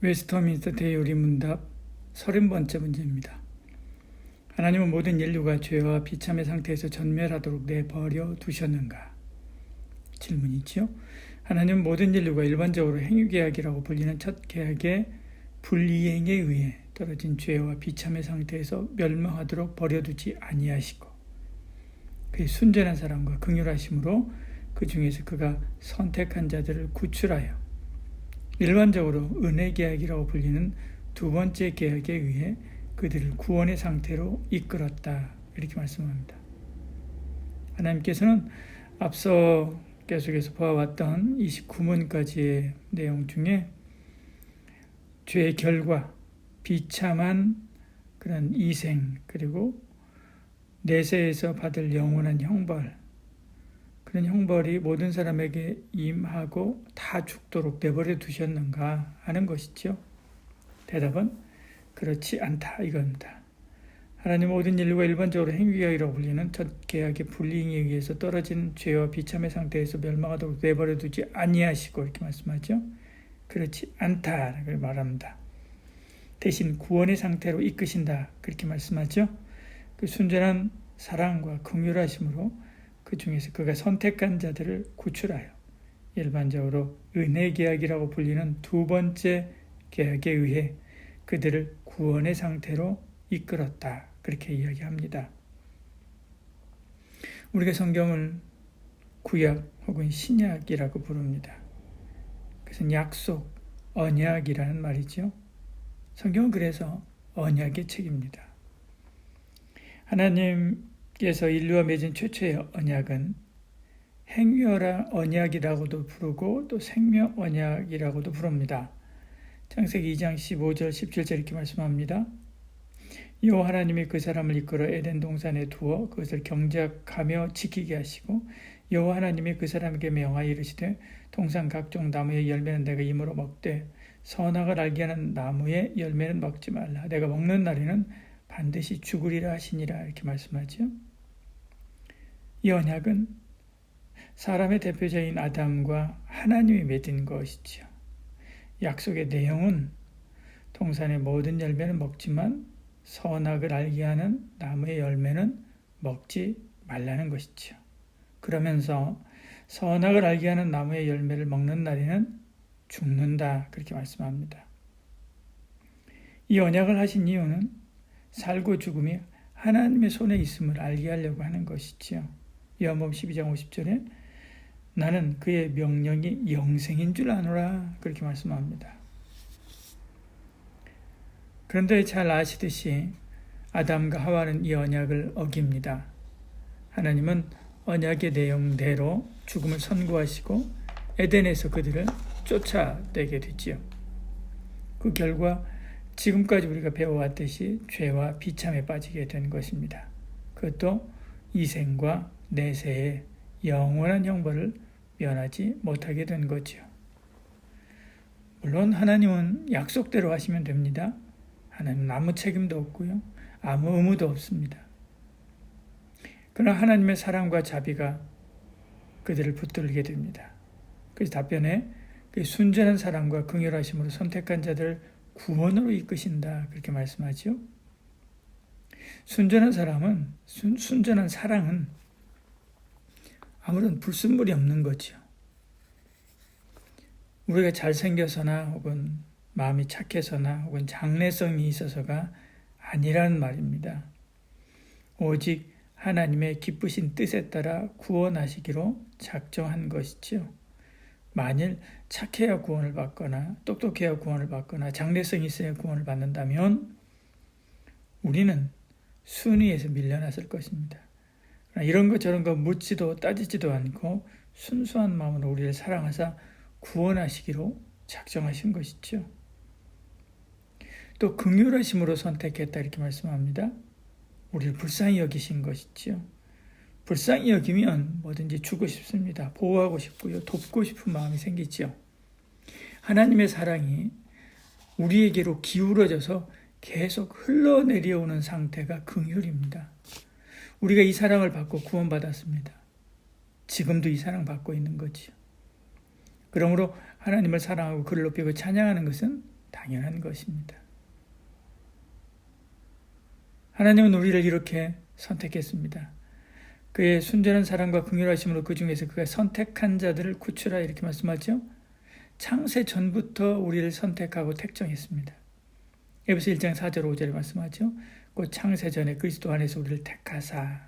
웨스터민스터 대요리 문답 30번째 문제입니다. 하나님은 모든 인류가 죄와 비참의 상태에서 전멸하도록 내버려 두셨는가? 질문이지요. 하나님은 모든 인류가 일반적으로 행위계약이라고 불리는 첫 계약의 불이행에 의해 떨어진 죄와 비참의 상태에서 멸망하도록 버려두지 아니하시고 그의 순전한 사랑과 긍휼하심으로 그 중에서 그가 선택한 자들을 구출하여 일반적으로 은혜 계약이라고 불리는 두 번째 계약에 의해 그들을 구원의 상태로 이끌었다. 이렇게 말씀합니다. 하나님께서는 앞서 계속해서 보아왔던 29문까지의 내용 중에 죄의 결과, 비참한 그런 이생, 그리고 내세에서 받을 영원한 형벌, 그런 형벌이 모든 사람에게 임하고 다 죽도록 내버려 두셨는가 하는 것이죠. 대답은 그렇지 않다 이겁니다. 하나님 모든 인류가 일반적으로 행위계약이라고 불리는 첫 계약의 불이행에 의해서 떨어진 죄와 비참의 상태에서 멸망하도록 내버려 두지 아니하시고 이렇게 말씀하죠. 그렇지 않다라고 말합니다. 대신 구원의 상태로 이끄신다 그렇게 말씀하죠. 그 순전한 사랑과 긍휼하심으로 그 중에서 그가 선택한 자들을 구출하여 일반적으로 은혜 계약이라고 불리는 두 번째 계약에 의해 그들을 구원의 상태로 이끌었다. 그렇게 이야기합니다. 우리가 성경을 구약 혹은 신약이라고 부릅니다. 그것은 약속, 언약이라는 말이죠. 성경은 그래서 언약의 책입니다. 하나님께서 인류와 맺은 최초의 언약은 행위어라 언약이라고도 부르고 또 생명 언약이라고도 부릅니다. 창세기 2장 15절 17절 이렇게 말씀합니다. 여호와 하나님이 그 사람을 이끌어 에덴 동산에 두어 그것을 경작하며 지키게 하시고 여호와 하나님이 그 사람에게 명하여 이르시되 동산 각종 나무의 열매는 내가 임으로 먹되 선악을 알게 하는 나무의 열매는 먹지 말라. 내가 먹는 날에는 반드시 죽으리라 하시니라 이렇게 말씀하죠. 이 언약은 사람의 대표자인 아담과 하나님이 맺은 것이지요. 약속의 내용은 동산의 모든 열매는 먹지만 선악을 알게 하는 나무의 열매는 먹지 말라는 것이지요. 그러면서 선악을 알게 하는 나무의 열매를 먹는 날에는 죽는다 그렇게 말씀합니다. 이 언약을 하신 이유는 살고 죽음이 하나님의 손에 있음을 알게 하려고 하는 것이지요. 요한복음 12장 50절에 나는 그의 명령이 영생인 줄 아노라 그렇게 말씀합니다. 그런데 잘 아시듯이 아담과 하와는 이 언약을 어깁니다. 하나님은 언약의 내용대로 죽음을 선고하시고 에덴에서 그들을 쫓아내게 됐지요. 그 결과 지금까지 우리가 배워왔듯이 죄와 비참에 빠지게 된 것입니다. 그것도 이생과 내세의 영원한 형벌을 면하지 못하게 된 거죠. 물론 하나님은 약속대로 하시면 됩니다. 하나님은 아무 책임도 없고요. 아무 의무도 없습니다. 그러나 하나님의 사랑과 자비가 그들을 붙들게 됩니다. 그래서 답변에 그 순전한 사랑과 긍휼하심으로 선택한 자들을 구원으로 이끄신다 그렇게 말씀하죠. 순전한 사랑은 아무런 불순물이 없는 거죠. 우리가 잘생겨서나 혹은 마음이 착해서나 혹은 장래성이 있어서가 아니라는 말입니다. 오직 하나님의 기쁘신 뜻에 따라 구원하시기로 작정한 것이지요. 만일 착해야 구원을 받거나 똑똑해야 구원을 받거나 장래성이 있어야 구원을 받는다면 우리는 순위에서 밀려났을 것입니다. 이런 것 저런 거 묻지도 따지지도 않고 순수한 마음으로 우리를 사랑하사 구원하시기로 작정하신 것이죠. 또 긍휼하심으로 선택했다 이렇게 말씀합니다. 우리를 불쌍히 여기신 것이죠. 불쌍히 여기면 뭐든지 주고 싶습니다. 보호하고 싶고요. 돕고 싶은 마음이 생기죠. 하나님의 사랑이 우리에게로 기울어져서 계속 흘러내려오는 상태가 긍휼입니다. 우리가 이 사랑을 받고 구원받았습니다. 지금도 이 사랑 받고 있는 거지요. 그러므로 하나님을 사랑하고 그를 높이고 찬양하는 것은 당연한 것입니다. 하나님은 우리를 이렇게 선택했습니다. 그의 순전한 사랑과 긍휼하심으로 그 중에서 그가 선택한 자들을 구출하 이렇게 말씀하죠. 창세 전부터 우리를 선택하고 택정했습니다. 에베소 1장 4절 5절에 말씀하죠. 곧 창세 전에 그리스도 안에서 우리를 택하사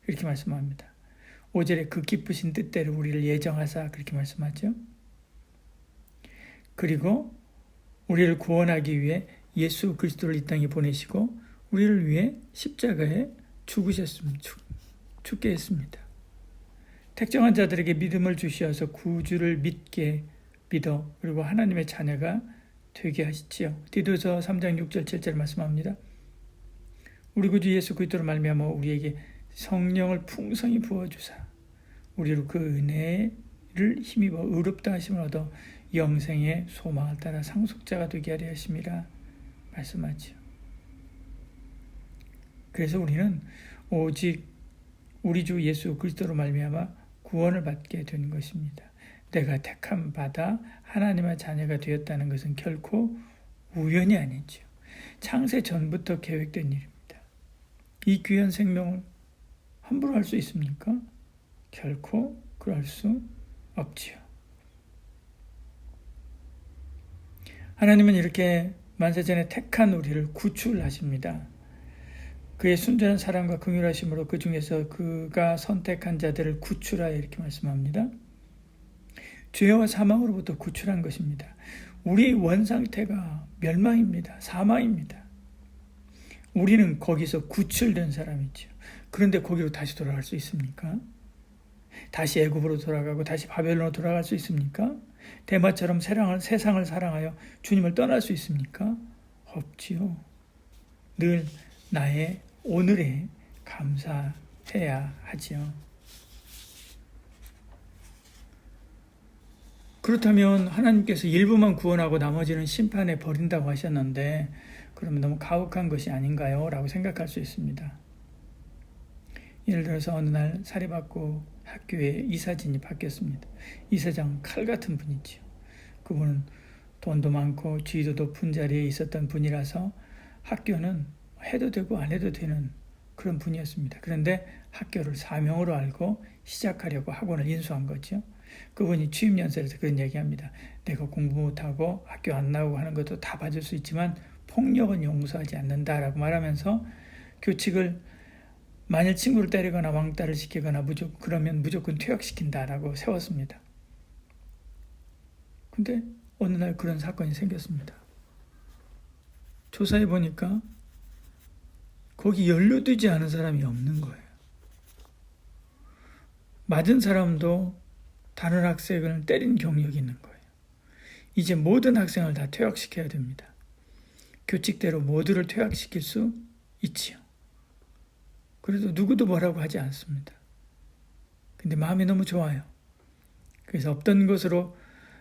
이렇게 말씀합니다. 5절에 그 기쁘신 뜻대로 우리를 예정하사 그렇게 말씀하죠. 그리고 우리를 구원하기 위해 예수 그리스도를 이 땅에 보내시고 우리를 위해 십자가에 죽게 했습니다. 택정한 자들에게 믿음을 주시어서 구주를 믿어 그리고 하나님의 자녀가 되게 하시지요. 디도서 3장 6절 7절 말씀합니다. 우리 구주 예수 그리스도로 말미암아 우리에게 성령을 풍성히 부어주사 우리로 그 은혜를 힘입어 의롭다 하심을 얻어 영생의 소망을 따라 상속자가 되게 하려 하심이라 말씀하지요. 그래서 우리는 오직 우리 주 예수 그리스도로 말미암아 구원을 받게 된 것입니다. 내가 택함 받아 하나님의 자녀가 되었다는 것은 결코 우연이 아니죠. 창세 전부터 계획된 일입니다. 이 귀한 생명을 함부로 할 수 있습니까? 결코 그럴 수 없지요. 하나님은 이렇게 만세전에 택한 우리를 구출하십니다. 그의 순전한 사랑과 긍휼하심으로 그 중에서 그가 선택한 자들을 구출하여 이렇게 말씀합니다. 죄와 사망으로부터 구출한 것입니다. 우리의 원상태가 멸망입니다. 사망입니다. 우리는 거기서 구출된 사람이죠. 그런데 거기로 다시 돌아갈 수 있습니까? 다시 애굽으로 돌아가고 다시 바벨론으로 돌아갈 수 있습니까? 대마처럼 세상을 사랑하여 주님을 떠날 수 있습니까? 없지요. 늘 나의 오늘에 감사해야 하지요. 그렇다면 하나님께서 일부만 구원하고 나머지는 심판에 버린다고 하셨는데 그러면 너무 가혹한 것이 아닌가요? 라고 생각할 수 있습니다. 예를 들어서 어느 날 사립학교 학교에 이사진이 바뀌었습니다. 이사장 칼 같은 분이지요. 그분은 돈도 많고 지위도 높은 자리에 있었던 분이라서 학교는 해도 되고 안 해도 되는 그런 분이었습니다. 그런데 학교를 사명으로 알고 시작하려고 학원을 인수한 거죠. 그분이 취임연설에서 그런 얘기합니다. 내가 공부 못하고 학교 안 나오고 하는 것도 다 봐줄 수 있지만 폭력은 용서하지 않는다라고 말하면서 규칙을 만일 친구를 때리거나 왕따를 시키거나 그러면 무조건 퇴학시킨다라고 세웠습니다. 근데 어느 날 그런 사건이 생겼습니다. 조사해 보니까 거기 연루되지 않은 사람이 없는 거예요. 맞은 사람도 다른 학생을 때린 경력이 있는 거예요. 이제 모든 학생을 다 퇴학시켜야 됩니다. 규칙대로 모두를 퇴학시킬 수 있지요. 그래도 누구도 뭐라고 하지 않습니다. 근데 마음이 너무 좋아요. 그래서 없던 것으로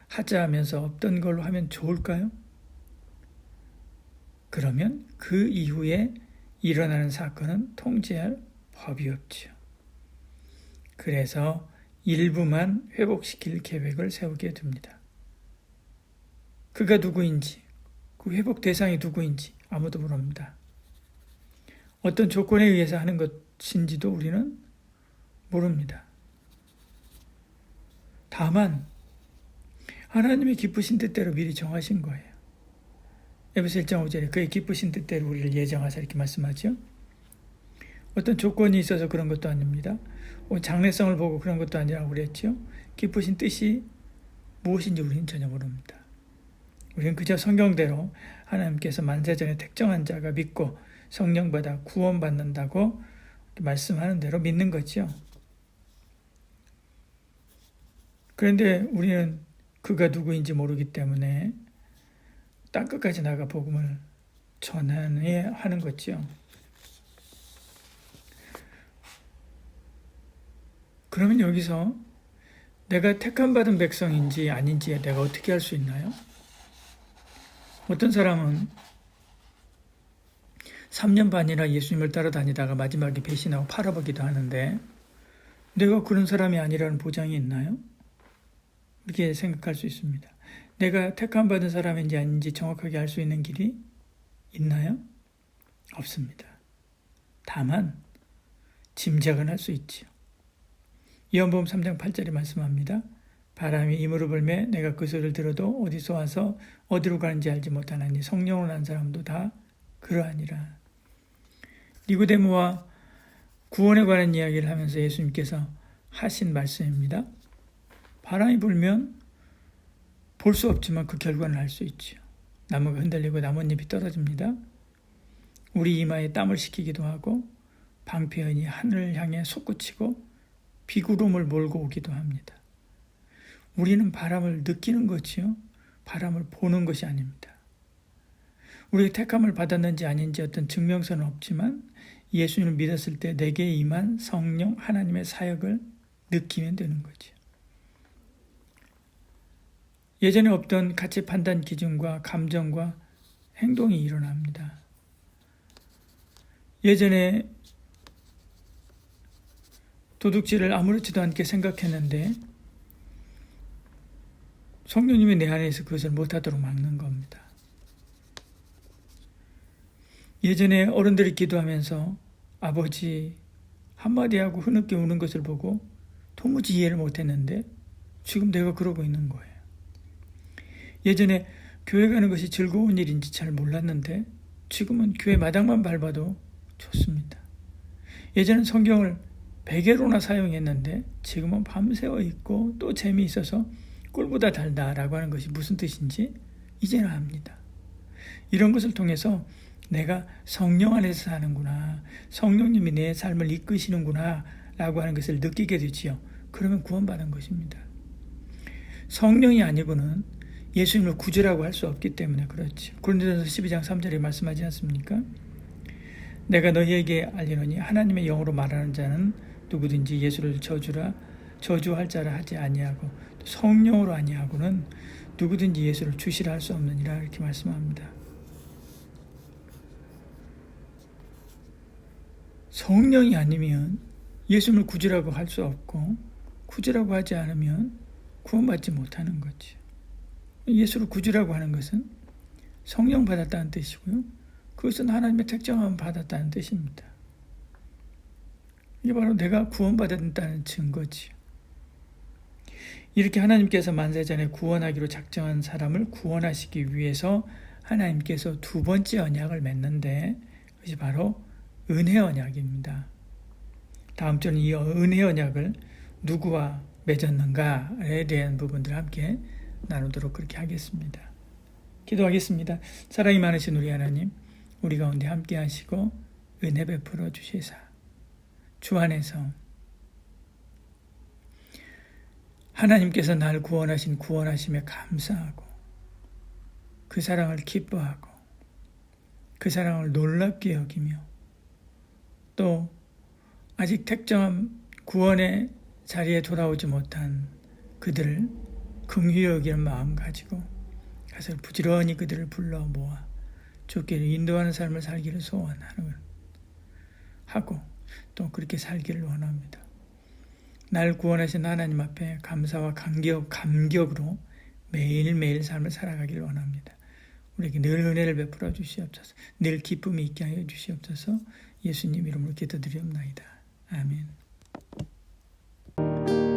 하자 하면서 없던 걸로 하면 좋을까요? 그러면 그 이후에 일어나는 사건은 통제할 법이 없지요. 그래서 일부만 회복시킬 계획을 세우게 됩니다. 그가 누구인지, 그 회복 대상이 누구인지 아무도 모릅니다. 어떤 조건에 의해서 하는 것인지도 우리는 모릅니다. 다만 하나님의 기쁘신 뜻대로 미리 정하신 거예요. 에베소 1장 5절에 그의 기쁘신 뜻대로 우리를 예정하사 이렇게 말씀하죠. 어떤 조건이 있어서 그런 것도 아닙니다. 장래성을 보고 그런 것도 아니라고 그랬죠. 기쁘신 뜻이 무엇인지 우리는 전혀 모릅니다. 우리는 그저 성경대로 하나님께서 만세전에 택정한 자가 믿고 성령받아 구원받는다고 말씀하는 대로 믿는 거죠. 그런데 우리는 그가 누구인지 모르기 때문에 땅끝까지 나가 복음을 전해야 하는 거죠. 그러면 여기서 내가 택함받은 백성인지 아닌지 내가 어떻게 할 수 있나요? 어떤 사람은 3년 반이나 예수님을 따라다니다가 마지막에 배신하고 팔아버기도 하는데 내가 그런 사람이 아니라는 보장이 있나요? 이렇게 생각할 수 있습니다. 내가 택함 받은 사람인지 아닌지 정확하게 알 수 있는 길이 있나요? 없습니다. 다만 짐작은 할 수 있지요. 요한복음 3장 8절에 말씀합니다. 바람이 이무로 불매 내가 그 소리를 들어도 어디서 와서 어디로 가는지 알지 못하나니 성령으로 난 사람도 다 그러하니라. 니고데모와 구원에 관한 이야기를 하면서 예수님께서 하신 말씀입니다. 바람이 불면 볼 수 없지만 그 결과는 알 수 있죠. 나무가 흔들리고 나뭇잎이 떨어집니다. 우리 이마에 땀을 식히기도 하고 방패연이 하늘을 향해 솟구치고 비구름을 몰고 오기도 합니다. 우리는 바람을 느끼는 것이요, 바람을 보는 것이 아닙니다. 우리가 택함을 받았는지 아닌지 어떤 증명서는 없지만 예수님을 믿었을 때 내게 임한 성령 하나님의 사역을 느끼면 되는 거죠. 예전에 없던 가치 판단 기준과 감정과 행동이 일어납니다. 예전에 도둑질을 아무렇지도 않게 생각했는데 성령님이 내 안에서 그것을 못하도록 막는 겁니다. 예전에 어른들이 기도하면서 아버지 한마디 하고 흐느껴 우는 것을 보고 도무지 이해를 못했는데 지금 내가 그러고 있는 거예요. 예전에 교회 가는 것이 즐거운 일인지 잘 몰랐는데 지금은 교회 마당만 밟아도 좋습니다. 예전엔 성경을 100회로나 사용했는데 지금은 밤새워 있고 또 재미있어서 꿀보다 달다라고 하는 것이 무슨 뜻인지 이제는 압니다. 이런 것을 통해서 내가 성령 안에서 사는구나, 성령님이 내 삶을 이끄시는구나 라고 하는 것을 느끼게 되지요. 그러면 구원받은 것입니다. 성령이 아니고는 예수님을 구주라고 할 수 없기 때문에 그렇죠. 고린도전서 12장 3절에 말씀하지 않습니까? 내가 너희에게 알리노니 하나님의 영으로 말하는 자는 누구든지 예수를 저주할 자라 하지 아니하고 성령으로 아니하고는 누구든지 예수를 주시라 할 수 없느니라 이렇게 말씀합니다. 성령이 아니면 예수님을 구주라고 할 수 없고 구주라고 하지 않으면 구원받지 못하는 거죠. 예수를 구주라고 하는 것은 성령 받았다는 뜻이고요. 그것은 하나님의 택정함을 받았다는 뜻입니다. 이게 바로 내가 구원받았다는 증거지요. 이렇게 하나님께서 만세전에 구원하기로 작정한 사람을 구원하시기 위해서 하나님께서 두 번째 언약을 맺는데 그것이 바로 은혜 언약입니다. 다음 주는 이 은혜 언약을 누구와 맺었는가에 대한 부분들을 함께 나누도록 그렇게 하겠습니다. 기도하겠습니다. 사랑이 많으신 우리 하나님, 우리 가운데 함께 하시고 은혜 베풀어 주시사 주 안에서 하나님께서 날 구원하신 구원하심에 감사하고 그 사랑을 기뻐하고 그 사랑을 놀랍게 여기며 또 아직 택정한 구원의 자리에 돌아오지 못한 그들을 긍휼히 여기는 마음 가지고 가서 부지런히 그들을 불러 모아 주께를 인도하는 삶을 살기를 소원하고 또 그렇게 살기를 원합니다. 날 구원하신 하나님 앞에 감사와 감격으로 매일매일 삶을 살아가기를 원합니다. 우리에게 늘 은혜를 베풀어 주시옵소서. 늘 기쁨이 있게 하여 주시옵소서. 예수님 이름으로 기도드리옵나이다. 아멘. you.